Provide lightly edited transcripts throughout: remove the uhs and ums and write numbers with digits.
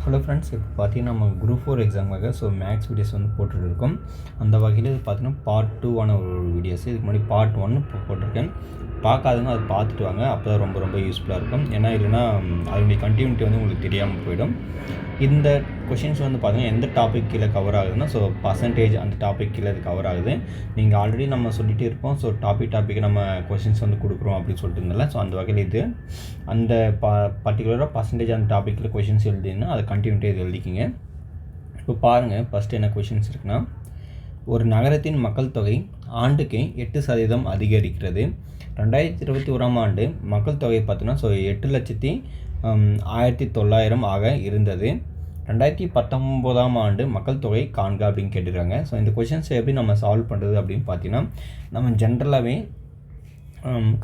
Hello friends, இப்போ பார்த்தீங்கன்னா நம்ம குரூப் 4 எக்ஸாமுக்காக மேக்ஸ் வீடியோஸ் போட்டுட்டு இருக்கோம். அந்த வகையில் இது பார்த்தீங்கன்னா பார்ட் 2 ஒரு வீடியோஸ். இதுக்கு முன்னாடி பார்ட் 1 இப்போ போட்டிருக்கேன். பார்க்காதவங்க அதை பார்த்துட்டு வாங்க. அப்போ தான் ரொம்ப ரொம்ப யூஸ்ஃபுல்லாக இருக்கும். ஏன்னா இல்லைன்னா அதனுடைய கண்டினியூட்டி உங்களுக்கு தெரியாமல் போயிடும். இந்த கொஷின்ஸ் பார்த்தீங்கன்னா எந்த டாபிக் கீழே கவர் ஆகுதுன்னா பர்சன்டேஜ் அந்த டாபிக் கீழே இது கவர் ஆகுது. நீங்கள் ஆல்ரெடி நம்ம சொல்லிகிட்டே இருப்போம். டாபிக் நம்ம கொஷின்ஸ் கொடுக்குறோம் அப்படின்னு சொல்லிட்டு இருந்தல. அந்த வகையில் இது அந்த பர்டிகுலராக பர்சன்டேஜ் அந்த டாப்பிக்கில் கொஷின்ஸ் எழுதினா அதை கண்டினியூட்டி இது எழுதிக்கிங்க. இப்போ பாருங்கள், ஃபஸ்ட்டு என்ன கொஷின்ஸ் இருக்குன்னா, ஒரு நகரத்தின் மக்கள் தொகை ஆண்டுக்கு 8% அதிகரிக்கிறது. 2021 ஆண்டு மக்கள் தொகை பார்த்தோன்னா 8,19,000 ஆக இருந்தது. 2019 ஆண்டு மக்கள் தொகை காண்க அப்படின்னு கேட்டுருக்காங்க. இந்த கொஷின்ஸை எப்படி நம்ம சால்வ் பண்ணுறது அப்படின்னு பார்த்தீங்கன்னா, நம்ம ஜென்ரலாகவே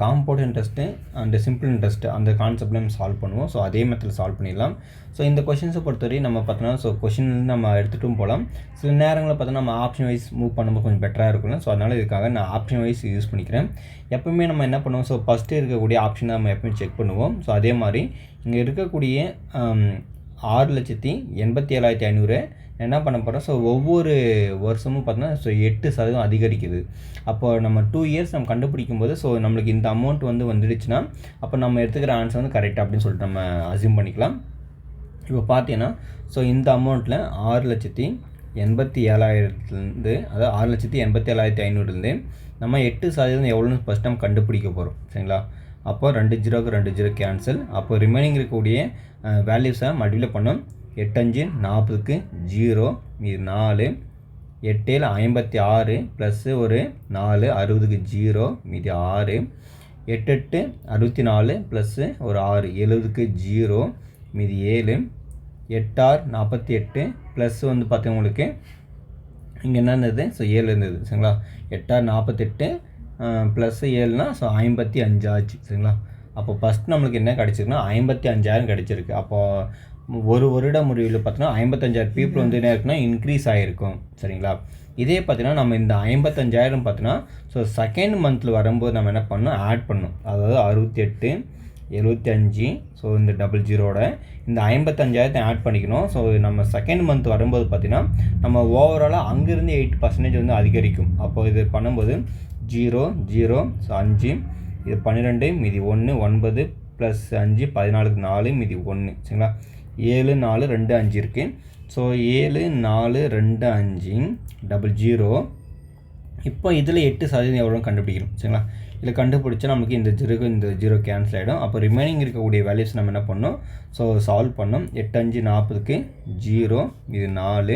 compound interest and simple interest அந்த கான்செப்டில் நம்ம சால்வ் பண்ணுவோம். அதே மெத்தடில் சால்வ் பண்ணிடலாம். இந்த கொஷின்ஸை பொறுத்தவரை நம்ம பார்த்தோன்னா கொஷின் நம்ம எடுத்துகிட்டும் போகலாம். சில நேரங்களில் பார்த்தோன்னா நம்ம ஆப்ஷன் வைஸ் மூவ் பண்ணும்போது கொஞ்சம் பெட்டராக இருக்கும்ல. அதனால் இதுக்காக நான் ஆப்ஷன் வைஸ் யூஸ் பண்ணிக்கிறேன். எப்பவுமே நம்ம என்ன பண்ணுவோம், ஃபஸ்ட்டு இருக்கக்கூடிய ஆப்ஷனை நம்ம எப்பவுமே செக் பண்ணுவோம். அதே மாதிரி இங்கே இருக்கக்கூடிய 6,87,500 என்ன பண்ண போகிறோம், ஒவ்வொரு வருஷமும் பார்த்தோன்னா 8% அதிகரிக்குது. அப்போ நம்ம 2 இயர்ஸ் நம்ம கண்டுபிடிக்கும் போது நம்மளுக்கு இந்த அமௌண்ட் வந்துடுச்சுன்னா அப்போ நம்ம எடுத்துக்கிற ஆன்சர் கரெக்டாக அப்படின்னு சொல்லிட்டு நம்ம அசியூம் பண்ணிக்கலாம். இப்போ பார்த்தீங்கன்னா இந்த அமௌண்ட்டில் 6,87,000 அதாவது 6,87,500 நம்ம 8% எவ்வளோன்னு ஃபஸ்ட் நம்ம கண்டுபிடிக்க போகிறோம். சரிங்களா? அப்போ 2 0க்கு 2 0 கேன்சல். அப்போ ரிமைனிங் இருக்கக்கூடிய வேல்யூஸை மல்டிப்ளை பண்ணோம். 8 5 40க்கு 0 மீது 4, 8 7 56 ப்ளஸ் ஒரு 4 60க்கு 0 மீதி 6, 8 8 64 ப்ளஸ் ஒரு 6 70க்கு 0 மீதி 7, 8 6 48 ப்ளஸ் பார்த்தீங்கன்னா உங்களுக்கு இங்கே என்ன இருந்தது, 7 இருந்தது. சரிங்களா? 8 6 48 ப்ளஸ் 7னா 55 ஆச்சு. சரிங்களா? அப்போ ஃபஸ்ட் நம்மளுக்கு என்ன கிடச்சிருக்குன்னா 55,000 கிடச்சிருக்கு. அப்போது ஒரு வருட முடிவில் பார்த்தோன்னா 55,000 பீப்புள் என்ன இருக்குன்னா இன்க்ரீஸ் ஆகிருக்கும். சரிங்களா? இதே பார்த்தீங்கன்னா நம்ம இந்த 55,000 பார்த்தோன்னா செகண்ட் மந்தில் வரும்போது நம்ம என்ன பண்ணணும், ஆட் பண்ணணும். அதாவது 68 75 இந்த 00 இந்த 55,000 ஆட் பண்ணிக்கணும். நம்ம செகண்ட் மந்த் வரும்போது பார்த்தீங்கன்னா நம்ம ஓவராலாக அங்கேருந்து 8% அதிகரிக்கும். அப்போ இது பண்ணும்போது 0 0 5 இது 12 மீதி 1 9 ப்ளஸ் 5 14க்கு 4 மீதி 1. சரிங்களா? 7 4 2 5 இருக்குது. 7 4 2 5 00. இப்போ இதில் 8% எவ்வளோ கண்டுபிடிக்கணும். சரிங்களா? இதில் கண்டுபிடிச்சா நமக்கு இந்த 0 கேன்சல் ஆகிடும். அப்போ ரிமைனிங் இருக்கக்கூடிய வேல்யூஸ் நம்ம என்ன பண்ணோம், சால்வ் பண்ணோம். 8 5 40க்கு 0 இது 4,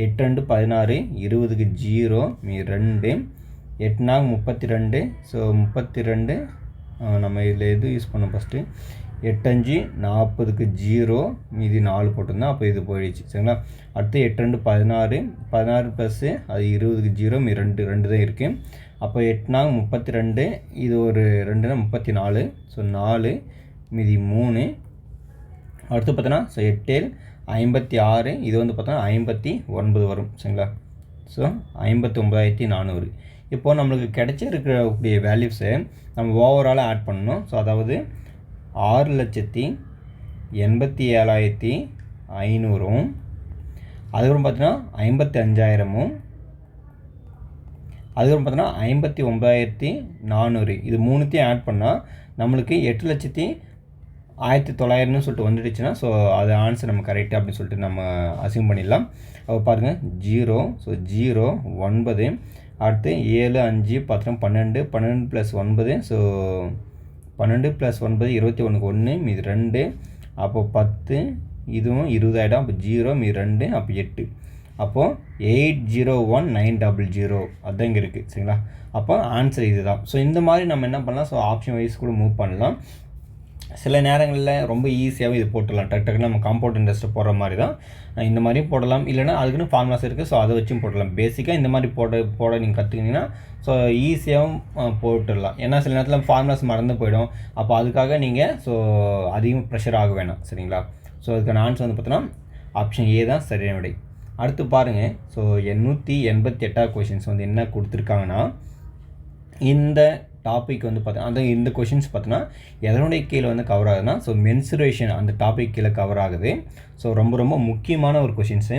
8 2 16 20க்கு 0 மீது 2, 8 4 32 32 நம்ம இதில் எது யூஸ் பண்ணோம் ஃபஸ்ட்டு, 8 5 40க்கு 0 மீதி 4 போட்டிருந்தோம். அப்போ இது போயிடுச்சு. சரிங்களா? அடுத்து 8 2 16 16 ப்ளஸ்ஸு அது 20க்கு 0 மீதி 2 தான் இருக்குது. அப்போ 8 4 32 இது ஒரு 2னா 34 4 மீதி 3. அடுத்து பார்த்தோன்னா 8 56 இது பார்த்தோன்னா 59 வரும். சரிங்களா? 59,400. இப்போது நம்மளுக்கு கிடைச்சிருக்கக்கூடிய வேல்யூஸை நம்ம ஓவராலாக ஆட் பண்ணணும். அதாவது 6,87,500 அதுக்கப்புறம் பார்த்தீங்கன்னா 55,000 அதுக்கப்புறம் பார்த்தோன்னா 59,400 இது மூணுத்தையும் ஆட் பண்ணால் நம்மளுக்கு 8,19,000 சொல்லிட்டு வந்துடுச்சுன்னா அது ஆன்சர் நம்ம கரெக்டாக அப்படின்னு சொல்லிட்டு நம்ம அசியூம் பண்ணிடலாம். அப்போ பாருங்கள் 0 0 9 அடுத்து 7 5 10 12 12 ப்ளஸ் 9 12 ப்ளஸ் 9 21க்கு 1 மீது 2. அப்போது 10 இதுவும் 20 ஆகிடும். அப்போ 0 மீது 2 அப்போ 8. அப்போது 801,900 அதுதான் இங்கே இருக்குது. சரிங்களா? அப்போ ஆன்சர் இது தான். இந்த மாதிரி நம்ம என்ன பண்ணலாம், ஆப்ஷன் வைஸ் கூட மூவ் பண்ணலாம். சில நேரங்களில் ரொம்ப ஈஸியாகவும் இது போட்டுடலாம். டக்குன்னு நம்ம காம்பவுண்ட் இன்ட்ரெஸ்ட் போடுற மாதிரி தான் இந்த மாதிரியும் போடலாம். இல்லைனா அதுக்குன்னு ஃபார்முலாஸ் இருக்குது. அதை வச்சும் போடலாம். பேசிக்காக இந்த மாதிரி போட நீங்கள் கற்றுக்கிங்கன்னா ஈஸியாகவும் போட்டுடலாம். ஏன்னா சில நேரத்தில் ஃபார்முலாஸ் மறந்து போயிடும். அப்போ அதுக்காக நீங்கள் அதிகம் ப்ரெஷர் ஆக வேணாம். சரிங்களா? அதுக்கான ஆன்சர் பார்த்தோன்னா ஆப்ஷன் ஏ தான் சரியான விடை. அடுத்து பாருங்கள், 888 கொஷின்ஸ் என்ன கொடுத்துருக்காங்கன்னா, இந்த டாபிக் வந்து பார்த்தீங்கன்னா அந்த இந்த கொஷின்ஸ் பார்த்தீங்கன்னா எதனுடைய கீழே வந்து கவர் ஆகுதுன்னா ஸோ மென்சுரேஷன் அந்த டாபிக் கீழே கவர் ஆகுது. ஸோ ரொம்ப ரொம்ப முக்கியமான ஒரு கொஷின்ஸு.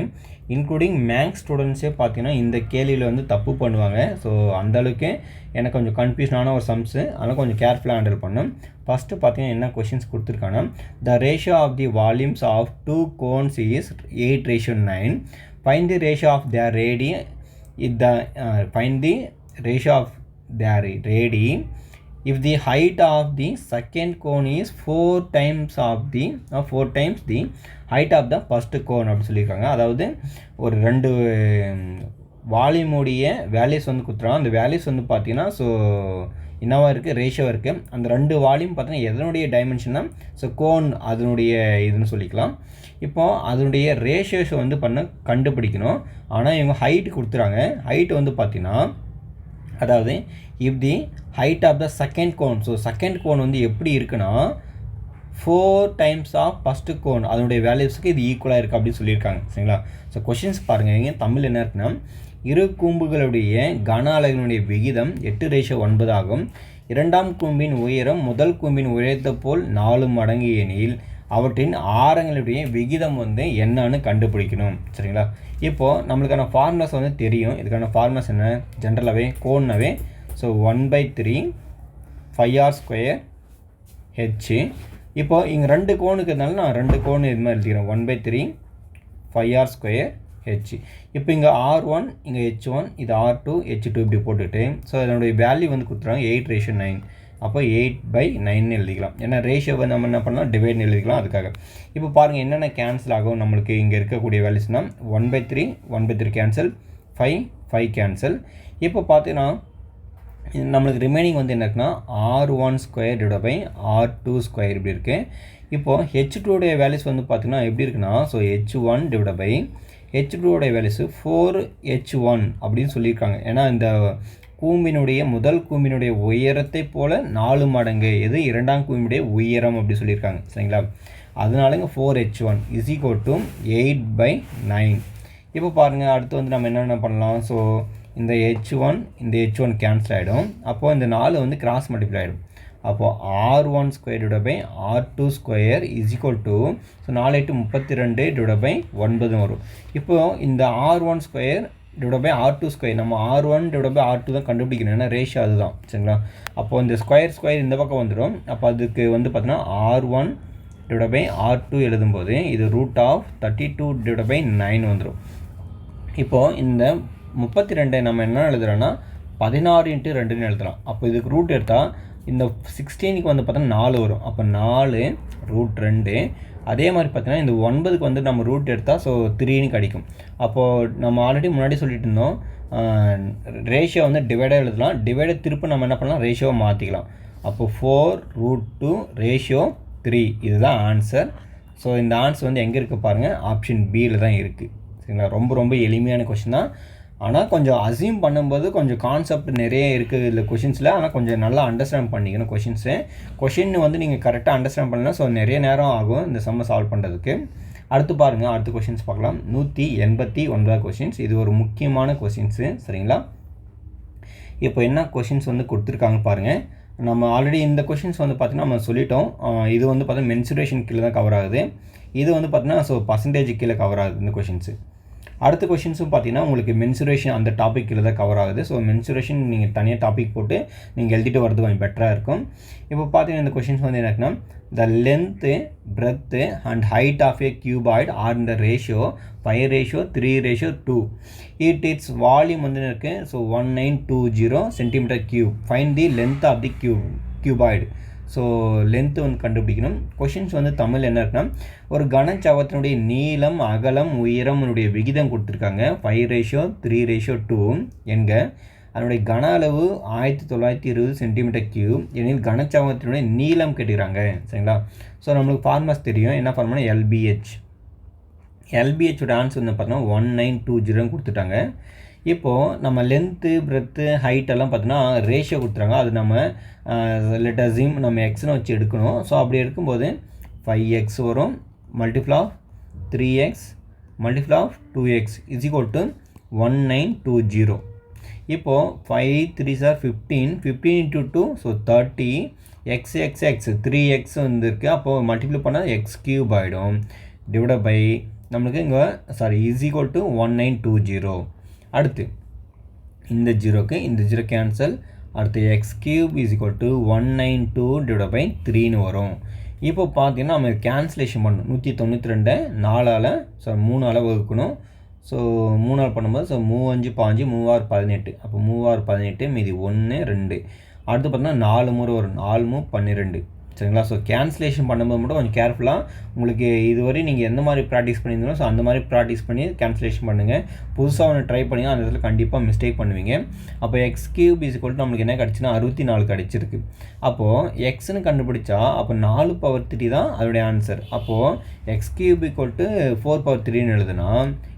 இன்க்ளூடிங் மேக்ஸ் ஸ்டூடெண்ட்ஸே பார்த்தீங்கன்னா இந்த கேள்வியில் வந்து தப்பு பண்ணுவாங்க. ஸோ அந்தளவுக்கு எனக்கு கொஞ்சம் கன்ஃபியூஷனான ஒரு சம்ஸு, அதனால் கொஞ்சம் கேர்ஃபுல்லாக ஹேண்டில் பண்ணணும். ஃபஸ்ட்டு பார்த்தீங்கன்னா என்ன கொஷின்ஸ் கொடுத்துருக்காங்கன்னா, the ratio of the volumes of 2 cones is 8:9. Find the ratio of their radii find the ratio of their radii if the height of the second cone is 4 times the height of the first cone அப்படி சொல்லியிருக்காங்க. அதாவது ஒரு 2 வால்யூமுடைய values வந்து கொடுத்துருவாங்க. அந்த values வந்து பார்த்தீங்கன்னா so என்னவா இருக்குது, ரேஷியோ இருக்குது. அந்த 2 வால்யூம் பார்த்தீங்கன்னா எதனுடைய டைமென்ஷன்னா ஸோ கோன் அதனுடைய இதுன்னு சொல்லிக்கலாம். இப்போது அதனுடைய ரேஷியோஸை வந்து கண்டுபிடிக்கணும். ஆனால் இவங்க ஹைட்டு கொடுத்துறாங்க. ஹைட்டு வந்து பார்த்தீங்கன்னா அதாவது if the height of the second cone, so second cone வந்து எப்படி இருக்குன்னா 4 times ஆஃப் ஃபஸ்ட்டு கோன் அதனுடைய வேல்யூஸுக்கு இது ஈக்குவலாக இருக்குது அப்படின்னு சொல்லியிருக்காங்க. சரிங்களா? ஸோ கொஷின்ஸ் பாருங்கள். இங்கே தமிழ் என்ன இருக்குன்னா, இரு கூம்புகளுடைய கன அளவினுடைய விகிதம் 8:9 ஆகும். இரண்டாம் கூம்பின் உயரம் முதல் கூம்பின் உயரத்தை போல் 4 மடங்கு எனில் அவற்றின் ஆரங்களுடைய விகிதம் வந்து என்னன்னு கண்டுபிடிக்கணும். சரிங்களா? இப்போது நம்மளுக்கான ஃபார்முலாஸ் வந்து தெரியும். இதுக்கான ஃபார்முலாஸ் என்ன, ஜென்ரலாகவே கோன்னாவே ஸோ 1/3 5r² h. இப்போது இங்கே 2 கோனுக்கு இருந்தாலும் நான் 2 கோன் இது மாதிரி எழுதிக்கிறேன். 1/3 5r² h. இப்போ இங்கே R1 இங்கே H1 இது R2 H2 இப்படி போட்டுட்டு ஸோ இதனுடைய வேல்யூ வந்து கொடுத்துருவாங்க 8:9. அப்போ 8/9 எழுதிக்கலாம். ஏன்னா ரேஷியோவை நம்ம என்ன பண்ணலாம், டிவைட்னு எழுதிக்கலாம். அதுக்காக இப்போ பாருங்கள் என்னென்ன கேன்சல் ஆகும் நம்மளுக்கு இங்கே இருக்கக்கூடிய வேல்யூஸ்னால் 1/3 கேன்சல், 5 கேன்சல். இப்போ பார்த்தீங்கன்னா நம்மளுக்கு ரிமைனிங் வந்து என்ன இருக்குன்னா R1² R2² இப்படி இருக்குது. இப்போது H2உடைய வேல்யூஸ் வந்து பார்த்திங்கன்னா எப்படி இருக்குன்னா ஸோ H1/H2உடைய வேல்யூஸு 4H1 அப்படின்னு சொல்லியிருக்காங்க. ஏன்னா இந்த கூம்பினுடைய முதல் கூம்பினுடைய உயரத்தை போல் 4 மடங்கு எது இரண்டாம் கூம்பினுடைய உயரம் அப்படி சொல்லியிருக்காங்க. சரிங்களா? அதனால இங்கே 4H1 = 8/9. இப்போ பாருங்கள் அடுத்து வந்து நம்ம என்னென்ன பண்ணலாம். ஸோ இந்த H1 கேன்சல் ஆகிடும். அப்போது இந்த 4 வந்து கிராஸ் மல்டிப்ளை ஆகிடும். அப்போது R1² R2² ஸோ 4×8 = 32/9 வரும். இப்போது இந்த R1² R2² நம்ம R1/R2 தான் கண்டுபிடிக்கணும். ஏன்னா ரேஷியோ அதுதான். சரிங்களா? அப்போது இந்த ஸ்கொயர் இந்த பக்கம் வந்துடும். அப்போ அதுக்கு வந்து பார்த்தீங்கன்னா R1/R2 எழுதும்போது இது √32/9 வந்துடும். இப்போது இந்த 32 நம்ம என்ன எழுதுகிறோன்னா 16×2ன்னு எழுதலாம். அப்போ இதுக்கு ரூட் எடுத்தால் இந்த 16க்கு வந்து பார்த்தோன்னா 4 வரும். அப்போ 4√2. அதே மாதிரி பார்த்தீங்கன்னா இந்த 9க்கு வந்து நம்ம ரூட் எடுத்தால் ஸோ 3ன்னு கிடைக்கும். அப்போது நம்ம ஆல்ரெடி முன்னாடி சொல்லிட்டு இருந்தோம் ரேஷியோ வந்து டிவைடாக எழுதலாம். டிவைடை திருப்பி நம்ம என்ன பண்ணலாம், ரேஷியோவை மாற்றிக்கலாம். அப்போது 4√2 இதுதான் ஆன்சர். ஸோ இந்த ஆன்சர் வந்து எங்கே இருக்குது பாருங்கள், ஆப்ஷன் பியில் தான் இருக்குது. சரிங்களா? ரொம்ப ரொம்ப எளிமையான கொஷின் தான். ஆனால் கொஞ்சம் அசியூம் பண்ணும்போது கொஞ்சம் கான்செப்ட் நிறைய இருக்குது இதில் கொஷின்ஸில். ஆனால் கொஞ்சம் நல்லா அண்டர்ஸ்டாண்ட் பண்ணிக்கணும் கொஷின் வந்து நீங்கள் கரெக்டாக அண்டர்ஸ்டாண்ட் பண்ணலாம். ஸோ நிறைய நேரம் ஆகும் இந்த சம்மை சால்வ் பண்ணுறதுக்கு. அடுத்து பாருங்கள், அடுத்த கொஷின்ஸ் பார்க்கலாம். 189 கொஷின்ஸ். இது ஒரு முக்கியமான கொஷின்ஸு. சரிங்களா? இப்போ என்ன கொஷின்ஸ் வந்து கொடுத்துருக்காங்க பாருங்கள். நம்ம ஆல்ரெடி இந்த கொஷின்ஸ் வந்து பார்த்திங்கன்னா நம்ம சொல்லிட்டோம். இது வந்து பார்த்தீங்கன்னா மென்சுரேஷன் கீழே தான் கவர் ஆகுது. இது வந்து பார்த்திங்கன்னா ஸோ பர்சன்டேஜ் கீழே கவர் ஆகுது இந்த கொஷின்ஸு. அடுத்த கொஷின்ஸும் பார்த்தீங்கன்னா உங்களுக்கு மென்சுரேஷன் அந்த டாபிக் கீழே தான் கவர் ஆகுது. ஸோ மென்சுரேஷன் நீங்கள் தனியாக டாபிக் போட்டு நீங்கள் எழுதிட்டு வரது கொஞ்சம் பெட்டராக இருக்கும். இப்போ பார்த்தீங்கன்னா இந்த கொஷின்ஸ் வந்து என்னன்னா, the length, breadth and height of a cuboid are இந்த ரேஷியோ 5:3:2. இட்ஸ் வால்யூம் வந்து இருக்குது so 1920 cm3. Find the length of the cuboid. So length வந்து கண்டுபிடிக்கணும். கொஷின்ஸ் வந்து தமிழ் என்ன இருக்குன்னா, ஒரு கனச்சவத்தினுடைய நீளம், அகலம், உயரம்னுடைய விகிதம் கொடுத்துருக்காங்க 5:3:2 என்க. அதனுடைய கன அளவு 1920 cm3 எனில் கனச்சவத்தினுடைய நீளம் கேட்டுக்கிறாங்க. சரிங்களா? ஸோ நம்மளுக்கு ஃபார்முலாஸ் தெரியும். என்ன ஃபார்முலா, LBHோட ஆன்சர் வந்து பார்த்தோன்னா 1920 கொடுத்துட்டாங்க. இப்போது நம்ம லென்த்து, பிரெத்து, ஹைட் எல்லாம் பார்த்தோன்னா ரேஷியோ கொடுத்துறாங்க. அது நம்ம லெட்டர்ஸையும் நம்ம எக்ஸ்னு வச்சு எடுக்கணும். ஸோ அப்படி எடுக்கும்போது 5x வரும், multiply of 3x multiply of 2x = 1920. இப்போது 5 3s are 15 into 2 so 30 x 3x வந்துருக்கு. அப்போது மல்டிப்ளை பண்ணால் எக்ஸ் கியூப் ஆகிடும் டிவைட் பை நம்மளுக்கு இங்கே இஸ் ஈக்குவல் டு 1920. அடுத்து இந்த ஜீரோக்கு இந்த ஜீரோ கேன்சல். அடுத்து x cube is equal to 192 divide by 3ன்னு வரும். இப்போ பார்த்தீங்கன்னா நம்ம கேன்சலேஷன் பண்ணணும். 192 4ஆல் 3ஆல் வகுக்கணும். ஸோ 3ஆல் பண்ணும்போது 3 5 5 3 6 18. அப்போ 3 6 18 மீதி 1 2. அடுத்து பார்த்தீங்கன்னா 4 முறை வரும். 4 12 சரிங்களா. ஸோ கேன்சலேஷன் பண்ணும்போது மட்டும் கொஞ்சம் கேர்ஃபுல்லாக உங்களுக்கு இதுவரை நீங்கள் எந்த மாதிரி ப்ராக்டிஸ் பண்ணியிருந்தோம் ஸோ அந்த மாதிரி ப்ராக்டிஸ் பண்ணி கேன்சலேஷன் பண்ணுங்கள். புதுசாக ஒன்று ட்ரை பண்ணி அந்த இடத்துல கண்டிப்பாக மிஸ்டேக் பண்ணுவீங்க. அப்போ X cube is equal to நம்மளுக்கு என்ன கிடச்சுன்னா 64 கிடச்சிருக்கு. அப்போது எக்ஸ்னு கண்டுபிடிச்சா அப்போ 4/3 தான் அதோடைய ஆன்சர். அப்போது எக்ஸ் கியூப் ஈக்குவல் டு 4/3ன்னு எழுதுனா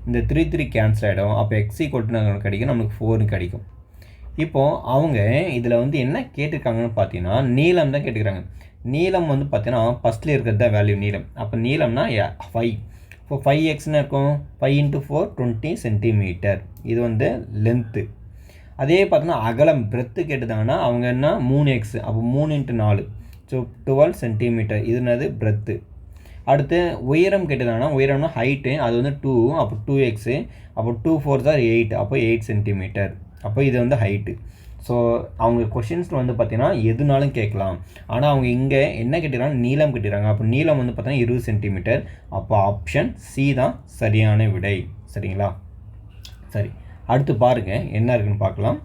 இந்த 3 கேன்சல் ஆகிடும். அப்போ எக்ஸ் ஈக்குவல் டு கிடைக்கும் நம்மளுக்கு 4 கிடைக்கும். இப்போது அவங்க இதில் வந்து என்ன கேட்டிருக்காங்கன்னு பார்த்தீங்கன்னா நீளம் தான் கேட்டுக்கிறாங்க. நீளம் வந்து பார்த்தீங்கன்னா ஃபஸ்ட்டில் இருக்கிறது தான் வேல்யூ நீளம். அப்போ நீளம்னா 5. இப்போ 5xன்னு இருக்கும். 5 × 4 20 சென்டிமீட்டர். இது வந்து லென்த்து. அதே பார்த்தோன்னா அகலம் பிரெத்து கேட்டுதாங்கன்னா அவங்க என்ன 3x. அப்போ 3 × 4 ஸோ 12 சென்டிமீட்டர். இது என்னது பிரெத்து. அடுத்து உயரம் கேட்டுதாங்கன்னா உயரம்னா ஹைட்டு அது வந்து 2. அப்போ 2x. அப்போ 2 4s are 8. அப்போ 8 சென்டிமீட்டர். அப்போ இது வந்து ஹைட்டு. ஸோ அவங்க கொஷின்ஸில் வந்து பார்த்தீங்கன்னா எதுனாலும் கேட்கலாம். ஆனால் அவங்க இங்கே என்ன கேட்டுக்கிறாங்க நீளம் கேட்டுக்கிறாங்க. அப்போ நீளம் வந்து பார்த்தீங்கன்னா 20 சென்டிமீட்டர். அப்போ ஆப்ஷன் சி தான் சரியான விடை. சரிங்களா. சரி அடுத்து பாருங்கள் என்ன இருக்குன்னு பார்க்கலாம்.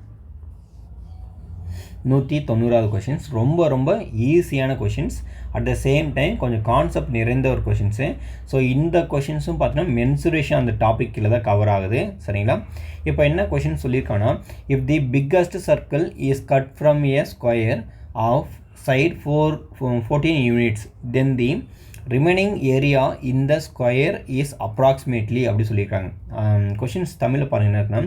190வது கொஷின்ஸ் ரொம்ப ரொம்ப ஈஸியான questions. At the same time கொஞ்சம் கான்செப்ட் நிறைந்த ஒரு கொஷின்ஸு. ஸோ இந்த கொஷின்ஸும் பார்த்தீங்கன்னா மென்சுரேஷன் அந்த டாப்பிக்கில் தான் கவர் ஆகுது. சரிங்களா. இப்போ என்ன கொஷின் சொல்லியிருக்காங்கன்னா if the biggest circle is cut from a square of side 14 units then the remaining area in the square is approximately அப்படி சொல்லியிருக்காங்க. கொஷின்ஸ் தமிழில் பாருங்கள் என்ன இருக்குன்னா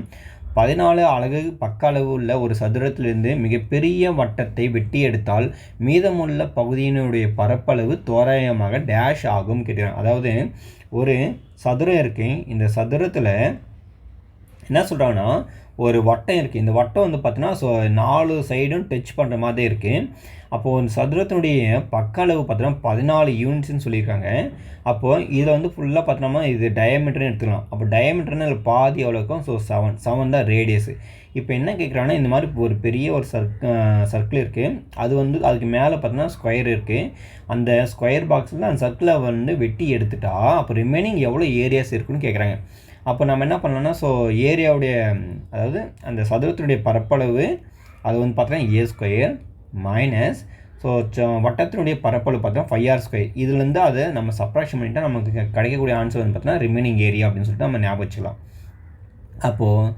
14 அலகு பக்க அளவு உள்ள ஒரு சதுரத்திலிருந்து மிகப்பெரிய வட்டத்தை வெட்டி எடுத்தால் மீதமுள்ள பகுதியினுடைய பரப்பளவு தோராயமாக டேஷ் ஆகும் கேட்குறாங்க. அதாவது ஒரு சதுரம் இருக்குது. இந்த சதுரத்தில் என்ன சொல்கிறாங்கன்னா ஒரு வட்டம் இருக்குது. இந்த வட்டம் வந்து பார்த்தீங்கன்னா 4 சைடும் டச் பண்ணுற மாதிரி இருக்குது. அப்போது இந்த சதுரத்தினுடைய பக்க அளவு பார்த்தோன்னா 14 யூனிட்ஸ்னு சொல்லியிருக்காங்க. அப்போது இதில் வந்து ஃபுல்லாக பார்த்தோம்னா இது டயமீட்டர்னு எடுத்துக்கலாம். அப்போ டயமீட்டர்னு இதில் பாதி எவ்வளோ இருக்கும். ஸோ 7 தான் ரேடியஸு. இப்போ என்ன கேட்குறாங்கன்னா இந்த மாதிரி ஒரு பெரிய ஒரு சர்க்கிள் இருக்குது. அது வந்து அதுக்கு மேலே பார்த்தோன்னா ஸ்கொயர் இருக்குது. அந்த ஸ்கொயர் பாக்ஸில் அந்த சர்க்கிளை வந்து வெட்டி எடுத்துட்டா அப்போ ரிமைனிங் எவ்வளோ ஏரியாஸ் இருக்குன்னு கேட்குறாங்க. அப்போ நம்ம என்ன பண்ணலாம்னா ஏரியாவுடைய அதாவது அந்த சதுரத்தினுடைய பரப்பளவு அது வந்து பார்த்தோன்னா ஏ ஸ்கொயர் மைனஸ் வட்டத்தினுடைய பரப்பளவு பார்த்தோன்னா 5r². இதுலேருந்து அதை நம்ம சப்ராக்ஷன் பண்ணிட்டா நமக்கு கிடைக்கக்கூடிய ஆன்சர் வந்து பார்த்தோன்னா ரிமைனிங் ஏரியா அப்படின்னு சொல்லிட்டு நம்ம ஞாபகம் வச்சுக்கலாம். அப்போது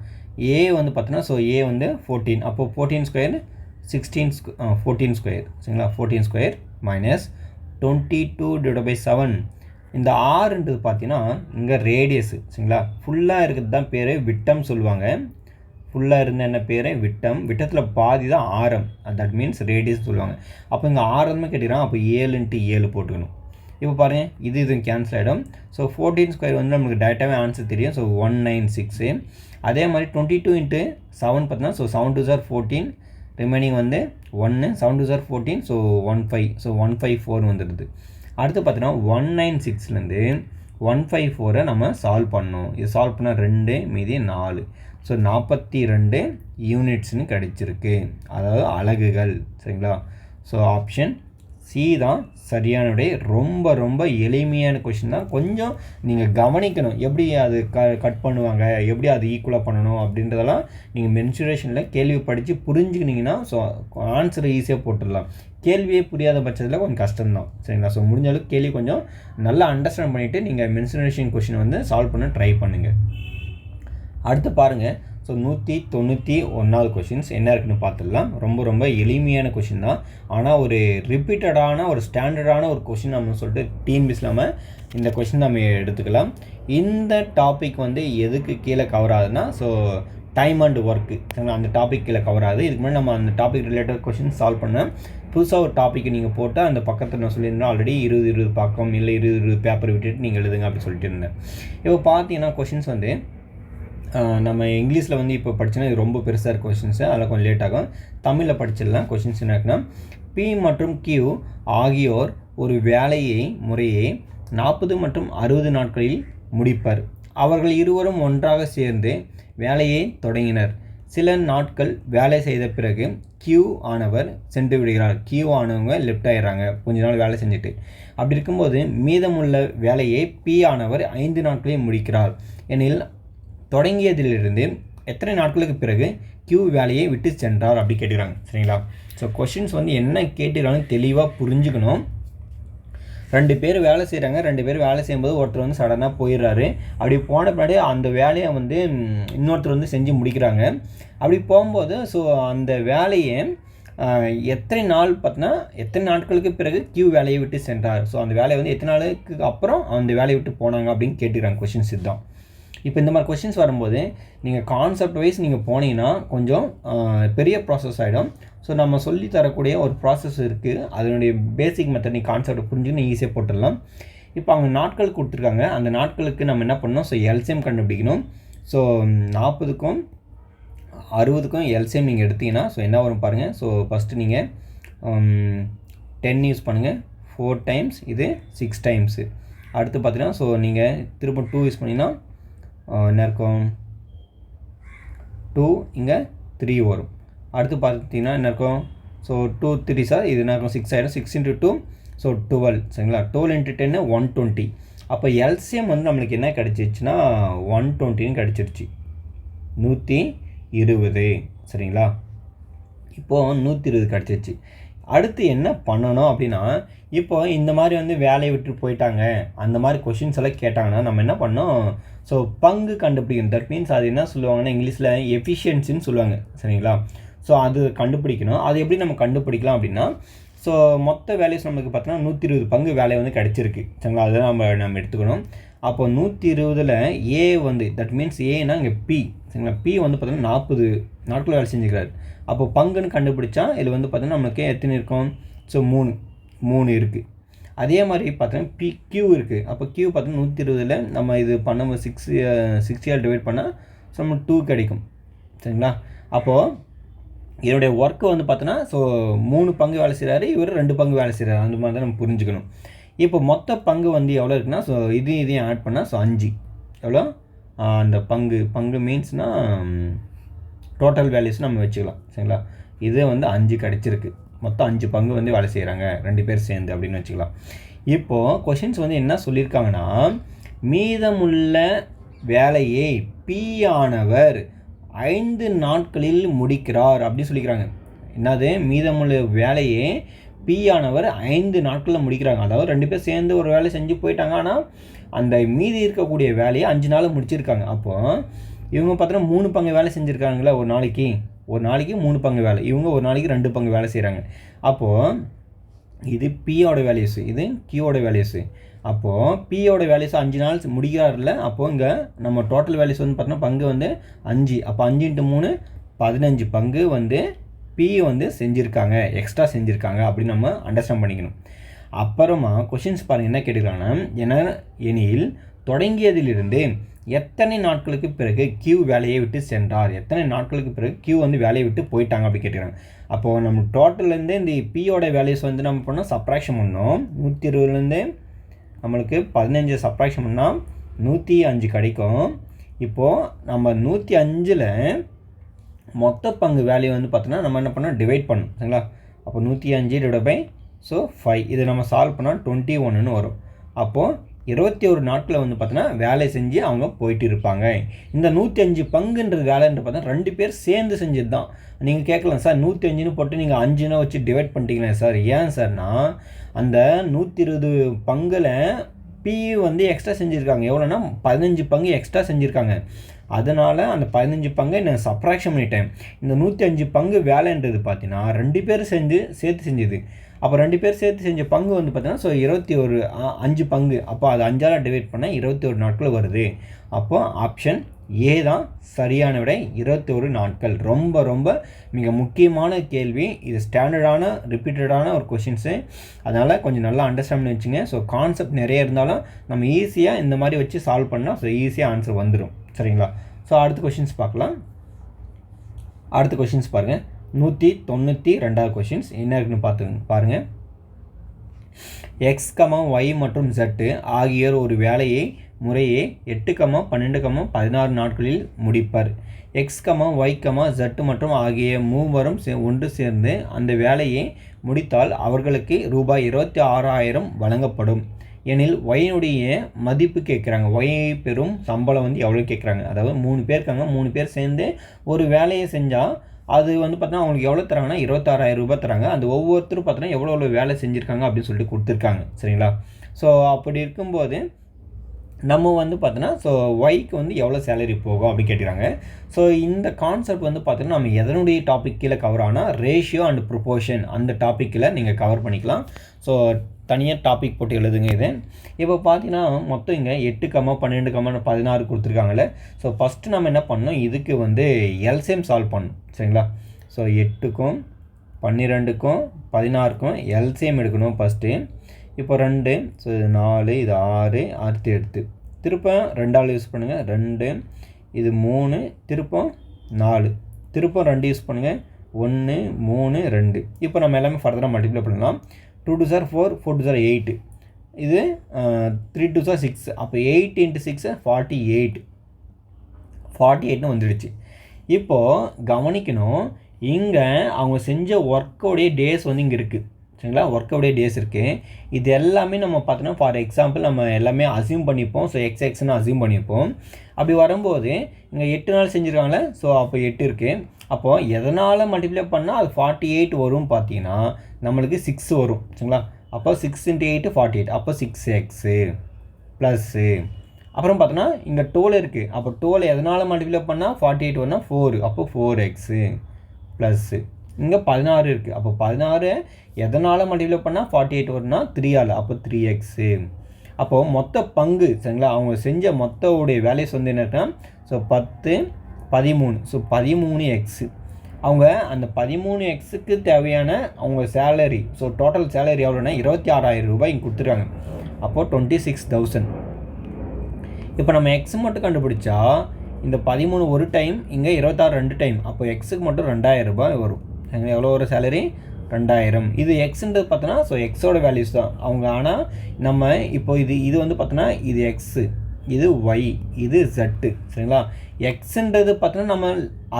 ஏ வந்து பார்த்தோன்னா ஏ வந்து 14. அப்போது 14² 14². சரிங்களா. 14² மைனஸ் 22 / 7. இந்த ஆறுன்றது பார்த்தீங்கன்னா இங்கே ரேடியஸு. சரிங்களா. ஃபுல்லாக இருக்கிறது தான் பேர் விட்டம் சொல்லுவாங்க. ஃபுல்லாக இருந்த என்ன பேர் விட்டம். விட்டத்தில் பாதி தான் ஆரம். தட் மீன்ஸ் ரேடியஸ் சொல்லுவாங்க. அப்போ இங்கே ஆரமே கேட்டுக்கிறான். அப்போ 7 × 7 போட்டுக்கணும். இப்போ பாருங்கள் இது கேன்சல் ஆகிடும். 14² வந்து நமக்கு டேரெக்டாகவே ஆன்சர் தெரியும். 196. அதே மாதிரி 22 × 7 பார்த்தீங்கன்னா 7 2s are 14. ரிமைனிங் வந்து 1 7 2s are 14. 15. 154 வந்துடுது. அடுத்து பார்த்தீங்கன்னா 196லேருந்து 154 நம்ம சால்வ் பண்ணோம். இது சால்வ் பண்ணால் 2 மீதி 4. 42 யூனிட்ஸ்னு கிடச்சிருக்கு. அதாவது அலகுகள். சரிங்களா. ஆப்ஷன் சி தான் சரியான விடை. ரொம்ப ரொம்ப எளிமையான கொஷின் தான். கொஞ்சம் நீங்கள் கவனிக்கணும் எப்படி அது கட் பண்ணுவாங்க, எப்படி அது ஈக்குவலாக பண்ணணும் அப்படின்றதெல்லாம் நீங்கள் மென்சுரேஷனில் கேள்வி படித்து புரிஞ்சுக்கினீங்கன்னா ஆன்சரை ஈஸியாக போட்டுடலாம். கேள்வியே புரியாத பட்சத்தில் கொஞ்சம் கஷ்டம்தான். சரிங்களா. முடிஞ்ச அளவுக்கு கேள்வி கொஞ்சம் நல்லா அண்டர்ஸ்டாண்ட் பண்ணிவிட்டு நீங்கள் மென்சுரேஷன் கொஷினை வந்து சால்வ் பண்ண ட்ரை பண்ணுங்கள். அடுத்து பாருங்கள். 191வது கொஷின்ஸ் என்ன இருக்குன்னு பார்த்துடலாம். ரொம்ப ரொம்ப எளிமையான கொஷின் தான். ஆனால் ஒரு ரிப்பீட்டடான ஒரு ஸ்டாண்டர்டான ஒரு கொஷின் நம்ம சொல்லிட்டு டிஎன்பிஎஸ்சி இல்லாமல் இந்த கொஷின் நம்ம எடுத்துக்கலாம். இந்த டாபிக் வந்து எதுக்கு கீழே கவர் ஆகுதுன்னா டைம் அண்ட் ஒர்க்கு. சரிங்களா. அந்த டாபிக் கீழே கவர் ஆகுது. இதுக்கு முன்னாடி நம்ம அந்த டாபிக் ரிலேட்டட் கொஷின் சால்வ் பண்ணேன். புதுசாக ஒரு டாப்பிக்கு நீங்கள் போட்டால் அந்த பக்கத்தில் நான் சொல்லியிருந்தேன் ஆல்ரெடி 20 பக்கம் இல்லை 20 பேப்பர் விட்டுட்டு நீங்கள் எழுதுங்க அப்படி சொல்லிட்டு இருந்தேன். இப்போ பார்த்தீங்கன்னா கொஷின்ஸ் வந்து நம்ம இங்கிலீஷில் வந்து இப்போ படிச்சோன்னா இது ரொம்ப பெருசாக இருக்க கொஷின்ஸு, அதில் கொஞ்சம் லேட் ஆகும். தமிழில் படிச்சிடலாம். கொஷின்ஸ் என்ன இருக்குன்னா, பி மற்றும் கியூ ஆகியோர் ஒரு வேலையை முறையே 40 மற்றும் 60 நாட்களில் முடிப்பர். அவர்கள் இருவரும் ஒன்றாக சேர்ந்து வேலையை தொடங்கினர். சில நாட்கள் வேலை செய்த பிறகு கியூ ஆனவர் சென்று விடுகிறார். கியூ ஆனவங்க லெஃப்ட் ஆயிடுறாங்க கொஞ்ச நாள் வேலை செஞ்சுட்டு. அப்படி இருக்கும்போது மீதமுள்ள வேலையை பி ஆனவர் 5 நாட்களில் முடிக்கிறார் எனில் தொடங்கியதிலிருந்து எத்தனை நாட்களுக்கு பிறகு கியூ வேலையை விட்டு சென்றார் அப்படி கேட்டுக்கிறாங்க. சரிங்களா? ஸோ கொஷின்ஸ் வந்து என்ன கேட்டுக்கிறாங்கன்னு தெளிவாக புரிஞ்சுக்கணும். 2 பேர் வேலை செய்கிறாங்க. 2 பேர் வேலை செய்யும்போது ஒருத்தர் வந்து சடனாக போயிடுறாரு. அப்படி போன பின்னாடி அந்த வேலையை வந்து இன்னொருத்தர் வந்து செஞ்சு முடிக்கிறாங்க. அப்படி போகும்போது ஸோ அந்த வேலையை எத்தனை நாள் பார்த்தீங்கன்னா எத்தனை நாட்களுக்கு பிறகு கியூ வேலையை விட்டு சென்றார். ஸோ அந்த வேலையை வந்து எத்தனை நாளுக்கு அப்புறம் அந்த வேலையை விட்டு போனாங்க அப்படின்னு கேட்டுக்கிறாங்க. கொஷின்ஸ் இதுதான். இப்போ இந்த மாதிரி கொஷின்ஸ் வரும்போது நீங்கள் கான்செப்ட் வைஸ் நீங்கள் போனீங்கன்னா கொஞ்சம் பெரிய ப்ராசஸ் ஆகிடும். ஸோ நம்ம சொல்லி தரக்கூடிய ஒரு ப்ராசஸ் இருக்குது. அதனுடைய பேசிக் மெத்தட் நீங்கள் கான்செப்ட் புரிஞ்சுன்னு ஈஸியாக போட்டுடலாம். இப்போ அவங்க நாட்கள் கொடுத்துருக்காங்க. அந்த நாட்களுக்கு நம்ம என்ன பண்ணணும்? ஸோ எல்சிஎம் கண்டுபிடிக்கணும். ஸோ 40க்கும் 60க்கும் எல்சிஎம் நீங்கள் எடுத்தீங்கன்னா ஸோ என்ன வரும் பாருங்கள். ஸோ ஃபஸ்ட்டு நீங்கள் 10 யூஸ் பண்ணுங்கள். 4 டைம்ஸ், இது 6 டைம்ஸு. அடுத்து பார்த்தீங்கன்னா ஸோ நீங்கள் திரும்ப 2 யூஸ் பண்ணிங்கன்னா என்ன இருக்கும்? 2 இங்கே 3 வரும். அடுத்து பார்த்தீங்கன்னா என்ன இருக்கும்? ஸோ 2 3 சார் இது என்ன இருக்கும்? 6 ஆகிடும். 6 × 2 ஸோ 12. சரிங்களா? 12 × 10 120. அப்போ எல்சிஎம் வந்து நம்மளுக்கு என்ன கிடச்சிருச்சுன்னா 120ன்னு கிடச்சிருச்சு. 120. சரிங்களா? இப்போது 120 கிடச்சிருச்சு. அடுத்து என்ன பண்ணணும் அப்படின்னா, இப்போ இந்த மாதிரி வந்து வேலையை விட்டு போயிட்டாங்க அந்த மாதிரி கொஷின்ஸ் எல்லாம் கேட்டாங்கன்னா நம்ம என்ன பண்ணோம்? ஸோ பங்கு கண்டுபிடிக்கணும். தட் மீன்ஸ் அது என்ன சொல்லுவாங்கன்னா இங்கிலீஷில் எஃபிஷியன்சின்னு சொல்லுவாங்க. சரிங்களா? ஸோ அது கண்டுபிடிக்கணும். அது எப்படி நம்ம கண்டுபிடிக்கலாம் அப்படின்னா, ஸோ மொத்த வேல்யூஸ் நம்மளுக்கு பார்த்தோன்னா 120 பங்கு வேலை வந்து கிடச்சிருக்கு. சரிங்களா? அதை நம்ம எடுத்துக்கணும். அப்போ 120ல் ஏ வந்து தட் மீன்ஸ் ஏன்னா இங்கே பி. சரிங்களா? பி வந்து பார்த்தோன்னா 40 நாட்கள் வேலை செஞ்சுக்கிறாரு. அப்போ பங்குன்னு கண்டுபிடிச்சா இதில் வந்து பார்த்தோன்னா நம்மளுக்கு எத்தனை இருக்கும்? ஸோ 3 இருக்குது. அதே மாதிரி பார்த்தோன்னா கியூ இருக்குது. அப்போ கியூ பார்த்தோன்னா 120ல் நம்ம இது பண்ணும்போது 60 டிவைட் பண்ணால் ஸோ நமக்கு 2 கிடைக்கும். சரிங்களா? அப்போது இதனுடைய ஒர்க்கு வந்து பார்த்தோன்னா ஸோ 3 பங்கு வேலை செய்கிறாரு, இவர் 2 பங்கு வேலை செய்கிறாரு. அந்த மாதிரி தான் நம்ம புரிஞ்சுக்கணும். இப்போ மொத்த பங்கு வந்து எவ்வளோ இருக்குன்னா ஸோ இதையும் ஆட் பண்ணால் ஸோ 5 எவ்வளோ? அந்த பங்கு மீன்ஸ்னால் டோட்டல் வேல்யூஸ் நம்ம வச்சுக்கலாம். சரிங்களா? இது வந்து 5 கிடச்சிருக்கு. மொத்தம் 5 பங்கு வந்து வேலை செய்கிறாங்க 2 பேர் சேர்ந்து அப்படின்னு வச்சுக்கலாம். இப்போது கொஷின்ஸ் வந்து என்ன சொல்லியிருக்காங்கன்னா, மீதமுள்ள வேலையை பி ஆனவர் 5 நாட்களில் முடிக்கிறார் அப்படி சொல்லிக்கிறாங்க. என்னது? மீதமுள்ள வேலையை பி ஆனவர் 5 நாட்களில் முடிக்கிறாங்க. அதாவது 2 பேர் சேர்ந்து ஒரு வேலை செஞ்சு போயிட்டாங்க. ஆனால் அந்த மீதி இருக்கக்கூடிய வேலையை 5 நாளில் முடிச்சிருக்காங்க. அப்போது இவங்க பார்த்தோன்னா 3 பங்கு வேலை செஞ்சுருக்காங்களா ஒரு நாளைக்கு 3 பங்கு வேலை. இவங்க ஒரு நாளைக்கு 2 பங்கு வேலை செய்கிறாங்க. அப்போது இது பியோட வேல்யூஸு, இது கியூவோட வேல்யூஸு. அப்போது பியோட வேல்யூஸ் 5 நாள் முடிக்கிறாரில்ல. அப்போது இங்கே நம்ம டோட்டல் வேல்யூஸ் வந்து பார்த்தோன்னா பங்கு வந்து 5. அப்போ 5 × 3 15 பங்கு வந்து பி வந்து செஞ்சுருக்காங்க, எக்ஸ்ட்ரா செஞ்சுருக்காங்க அப்படின்னு நம்ம அண்டர்ஸ்டாண்ட் பண்ணிக்கணும். அப்புறமா கொஷின்ஸ் பாருங்கள் என்ன கேட்டுக்கிறாங்கன்னா, எனில் தொடங்கியதிலிருந்து எத்தனை நாட்களுக்கு பிறகு கியூ வேலையை விட்டு சென்றார்? எத்தனை நாட்களுக்கு பிறகு கியூ வந்து வேலையை விட்டு போயிட்டாங்க அப்படி கேட்டுக்கிறாங்க. அப்போது நம்ம டோட்டல்லேருந்து இந்த பியோட வேல்யூஸ் வந்து நம்ம பண்ணோம் சப்ராக்ஷன் பண்ணோம். 120லேருந்து நம்மளுக்கு 15 சப்ராக்ஷன் பண்ணால் 105 கிடைக்கும். இப்போது நம்ம 105ல் மொத்த பங்கு வேல்யூ வந்து பார்த்தோன்னா நம்ம என்ன பண்ணோம்? டிவைட் பண்ணணும். சரிங்களா? அப்போ 105/5 இது நம்ம சால்வ் பண்ணால் 21ன்னு வரும். அப்போது 21 நாட்களில் வந்து பார்த்தோன்னா வேலை செஞ்சு அவங்க போயிட்டு இருப்பாங்க. இந்த 105 பங்குன்றது வேலைன்றது பார்த்தா 2 பேர் சேர்ந்து செஞ்சது தான். நீங்கள் கேட்கலாம் சார் 105ன்னு போட்டு நீங்கள் 5ன்னு வச்சு டிவைட் பண்ணிட்டீங்களே சார், ஏன் சார்னா அந்த 120 பங்கில் பி வந்து எக்ஸ்ட்ரா செஞ்சுருக்காங்க. எவ்வளோன்னா 15 பங்கு எக்ஸ்ட்ரா செஞ்சுருக்காங்க. அதனால் அந்த 15 பங்கை நான் சப்ராக்ஷன் பண்ணிட்டேன். இந்த 105 பங்கு வேலைன்றது பார்த்தீங்கன்னா 2 பேர் சேர்த்து செஞ்சது. அப்போ 2 பேர் சேர்த்து செஞ்ச பங்கு வந்து பார்த்தீங்கன்னா ஸோ 21 5 பங்கு. அப்போ அது 5ஆல் டிவைட் பண்ணால் 21 நாட்கள் வருது. அப்போது ஆப்ஷன் ஏ தான் சரியான விடை, 21 நாட்கள். ரொம்ப ரொம்ப மிக முக்கியமான கேள்வி இது. ஸ்டாண்டர்டான ரிப்பீட்டடான ஒரு கொஷின்ஸு. அதனால் கொஞ்சம் நல்லா அண்டர்ஸ்டாண்ட் பண்ணி வச்சுங்க. ஸோ கான்செப்ட் நிறைய இருந்தாலும் நம்ம ஈஸியாக இந்த மாதிரி வச்சு சால்வ் பண்ணால் ஸோ ஈஸியாக ஆன்சர் வந்துடும். சரிங்களா? ஸோ அடுத்த கொஷின்ஸ் பார்க்கலாம். அடுத்த கொஷின்ஸ் பாருங்கள். 192வது கொஷின்ஸ் என்ன இருக்குன்னு பாருங்கள். எக்ஸ், ஒய் மற்றும் Z ஆகியோர் ஒரு வேலையை முறையே 8, 12, 16 நாட்களில் முடிப்பர். எக்ஸ், ஒய், Z மற்றும் ஆகிய மூவரும் ஒன்று சேர்ந்து அந்த வேலையை முடித்தால் அவர்களுக்கு ரூபாய் 26,000 வழங்கப்படும் எனில் ஒயினுடைய மதிப்பு கேட்குறாங்க. ஒய் பெரும் சம்பளம் வந்து எவ்வளோ கேட்குறாங்க. அதாவது 3 பேர் இருக்காங்க, 3 பேர் சேர்ந்து ஒரு வேலையை செஞ்சால் அது வந்து பார்த்தீங்கன்னா அவங்களுக்கு எவ்வளோ தராங்கன்னா 26,000 ரூபாய் தராங்க. அந்த ஒவ்வொருத்தரும் பார்த்தீங்கன்னா எவ்வளோ வேலை செஞ்சுருக்காங்க அப்படின்னு சொல்லிட்டு கொடுத்துருக்காங்க. சரிங்களா? ஸோ அப்படி இருக்கும்போது நம்ம வந்து பார்த்தோன்னா ஸோ ஒய்க்கு வந்து எவ்வளோ சேலரி போகும் அப்படின்னு கேட்குறாங்க. ஸோ இந்த கான்செப்ட் வந்து பார்த்தீங்கன்னா நம்ம எதனுடைய டாபிக் கீழே கவர் ஆனால் ரேஷியோ அண்ட் ப்ரொபோர்ஷன் அந்த டாப்பிக்கில் நீங்கள் கவர் பண்ணிக்கலாம். ஸோ தனியாக டாபிக் போட்டு எழுதுங்க. இது இப்போ பார்த்தீங்கன்னா மொத்தம் இங்கே 8, 12, 16 கொடுத்துருக்காங்கல்ல. ஸோ ஃபஸ்ட்டு நம்ம என்ன பண்ணோம், இதுக்கு வந்து எல்சிஎம் சால்வ் பண்ணணும். சரிங்களா? ஸோ 8க்கும் 12க்கும் 16க்கும் எல்சிஎம் எடுக்கணும் ஃபஸ்ட்டு. இப்போ 2, ஸோ இது 4, இது 6, அடுத்து எடுத்து திருப்பம் 2ஆல் யூஸ் பண்ணுங்கள். 2, இது 3, திருப்பம் 4, திருப்பம் 2 யூஸ் பண்ணுங்கள். 1, 3, 2. இப்போ நம்ம எல்லாமே ஃபர்தராக மல்டிப்ளை பண்ணலாம். 2 2 are 4, 4 2 are 8. இது 3 2 are 6. அப்போ 8 × 6 48. 48ன்னு வந்துடுச்சு. இப்போது கவனிக்கணும், இங்கே அவங்க செஞ்ச ஒர்க்கோடைய டேஸ் வந்து இங்கே இருக்குது. சரிங்களா? ஒர்க்கோடைய டேஸ் இருக்குது. இது எல்லாமே நம்ம பார்த்தோன்னா ஃபார் எக்ஸாம்பிள் நம்ம எல்லாமே அசியூம் பண்ணிப்போம். ஸோ எக்ஸ்னு அசியூம் பண்ணிப்போம். அப்படி வரும்போது இங்கே 8 நாள் செஞ்சுருக்காங்களே. ஸோ அப்போ 8 இருக்குது. அப்போது எதனால் மல்டிப்ளை பண்ணால் அது 48 வரும் பார்த்தீங்கன்னா நம்மளுக்கு 6 வரும். சரிங்களா? அப்போ 6 × 8 48. அப்போ 6x ப்ளஸ்ஸு அப்புறம் பார்த்தோன்னா இங்கே 12 இருக்குது. அப்போ 12 எதனால் மல்டிப்ளை பண்ணால் 48 வரும்னா 4. அப்போ 4x ப்ளஸ்ஸு இங்கே 16 இருக்குது. அப்போ 16 எதனால் மல்டிப்ளை பண்ணால் 48 வரும்னா 3ஆல். அப்போ 3x. அப்போது மொத்த பங்கு சரிங்களா அவங்க செஞ்ச மொத்தவுடைய வேலையை வந்து என்னன்னா ஸோ 10, 13. So 13x. அவங்க அந்த 13xக்கு தேவையான அவங்க சேலரி ஸோ டோட்டல் சேலரி எவ்வளோன்னா 26,000 ரூபாய் இங்கே கொடுத்துருக்காங்க. அப்போது 26,000. இப்போ நம்ம எக்ஸ் மட்டும் கண்டுபிடிச்சா இந்த 13 ஒரு டைம், இங்கே 26 2 டைம். அப்போ எக்ஸுக்கு மட்டும் 2,000 ரூபாய் வரும். எங்கே எவ்வளோ ஒரு சேலரி 2,000. இது எக்ஸுன்றது பார்த்தோன்னா ஸோ எக்ஸோட வேல்யூஸ் தான் அவங்க. ஆனால் நம்ம இப்போ இது வந்து பார்த்தோன்னா இது எக்ஸு, இது ஒய், இது ஜெட்டு. சரிங்களா? எக்ஸுன்றது பார்த்தோன்னா நம்ம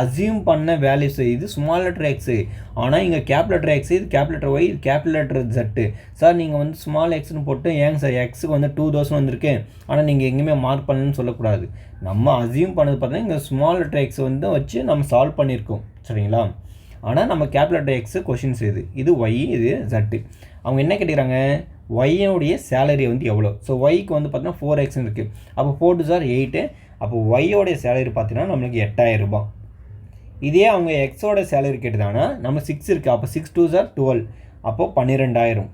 அசியூம் பண்ண வேல்யூஸு. இது ஸ்மால் லெட்டர் எக்ஸு. ஆனால் இங்கே கேப் லெட்டர் எக்ஸு, இது கேப் லெட்டர் ஒய், இது கேப் லெட்டர் ஜெட்டு. சார் நீங்கள் வந்து ஸ்மால் எக்ஸ்னு போட்டு ஏங்க சார் எக்ஸுக்கு வந்து 2000 வந்திருக்கு ஆனால் நீங்கள் எங்கேயுமே மார்க் பண்ணணும்னு சொல்லக்கூடாது. நம்ம அசியூம் பண்ணது பார்த்தீங்கன்னா இங்கே ஸ்மால் லெட்டர் எக்ஸ் வந்து வச்சு நம்ம சால்வ் பண்ணியிருக்கோம். சரிங்களா? ஆனால் நம்ம கேப் லெட்டர் எக்ஸு கொஷின்ஸ் இது ஒய், இது ஜெட்டு. அவங்க என்ன கேட்குறாங்க, ஒய்யோடைய சேலரி வந்து எவ்வளோ. ஸோ ஒய்க்கு வந்து பார்த்தீங்கன்னா 4x இருக்குது. அப்போ 4 2 are 8. அப்போ ஒய்யோடைய சேலரி பார்த்தீங்கன்னா நம்மளுக்கு 8,000 ரூபாய். இதே அவங்க எக்ஸோட சேலரி கேட்டுதாங்கன்னா நம்ம 6 இருக்குது. அப்போ 6 2 are 12. அப்போது 12,000.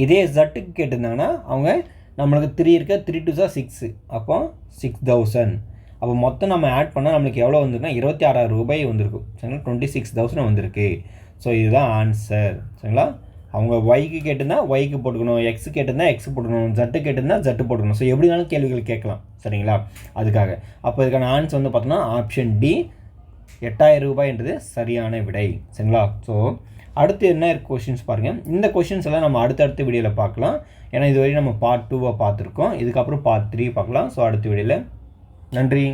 இதே ஜட்டுக்கு கேட்டிருந்தாங்கன்னா அவங்க நம்மளுக்கு 3 இருக்க 3 2 are 6. அப்போ 6,000. அப்போ மொத்தம் நம்ம ஆட் பண்ணால் நம்மளுக்கு எவ்வளோ வந்துருக்குன்னா 26,000 ரூபாய் வந்திருக்கும். சரிங்களா? 26,000 வந்திருக்கு. ஸோ இதுதான் ஆன்சர். சரிங்களா? அவங்க ஒய்க்கு கேட்டிருந்தா ஒய்க்கு போட்டுக்கணும், எக்ஸு கேட்டிருந்தா எக்ஸ் போட்டுக்கணும், ஜட்டு கேட்டிருந்தா ஜட்டு போட்டுக்கணும். ஸோ எப்படினாலும் கேள்விகள் கேட்கலாம். சரிங்களா? அதுக்காக அப்போ இதுக்கான ஆன்சர் வந்து பார்த்தோன்னா ஆப்ஷன் டி 8,000 ரூபாய்ன்றது சரியான விடை. சரிங்களா? ஸோ அடுத்து என்ன கொஷின்ஸ் பாருங்கள். இந்த கொஷின்ஸ் எல்லாம் நம்ம அடுத்தடுத்த வீடியோவில் பார்க்கலாம். ஏன்னா இதுவரை நம்ம பார்ட் 2 பார்த்துருக்கோம். இதுக்கப்புறம் பார்ட் 3 பார்க்கலாம். ஸோ அடுத்த வீடியோவில். நன்றி.